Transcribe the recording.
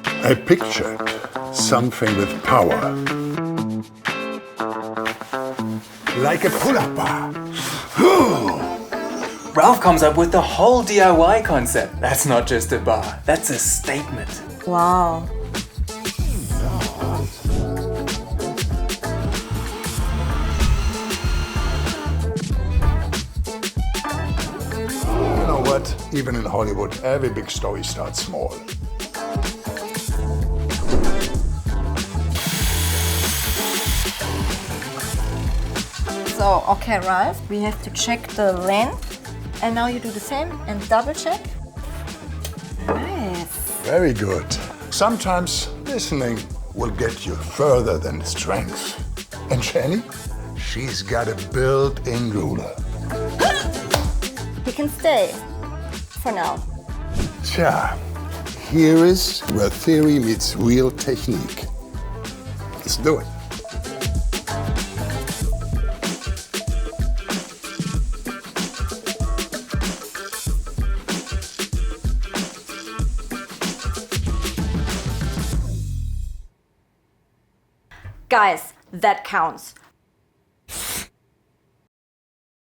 I pictured something with power. Like a pull-up bar. Ralf comes up with the whole DIY concept. That's not just a bar, that's a statement. Wow. You know what? Even in Hollywood, every big story starts small. So, okay, Ralf, we have to check the length. And now you do the same and double check. Nice. Very good. Sometimes listening will get you further than strength. And Jenny, she's got a built-in ruler. You can stay for now. Tja, here is where theory meets real technique. Let's do it. Guys, that counts.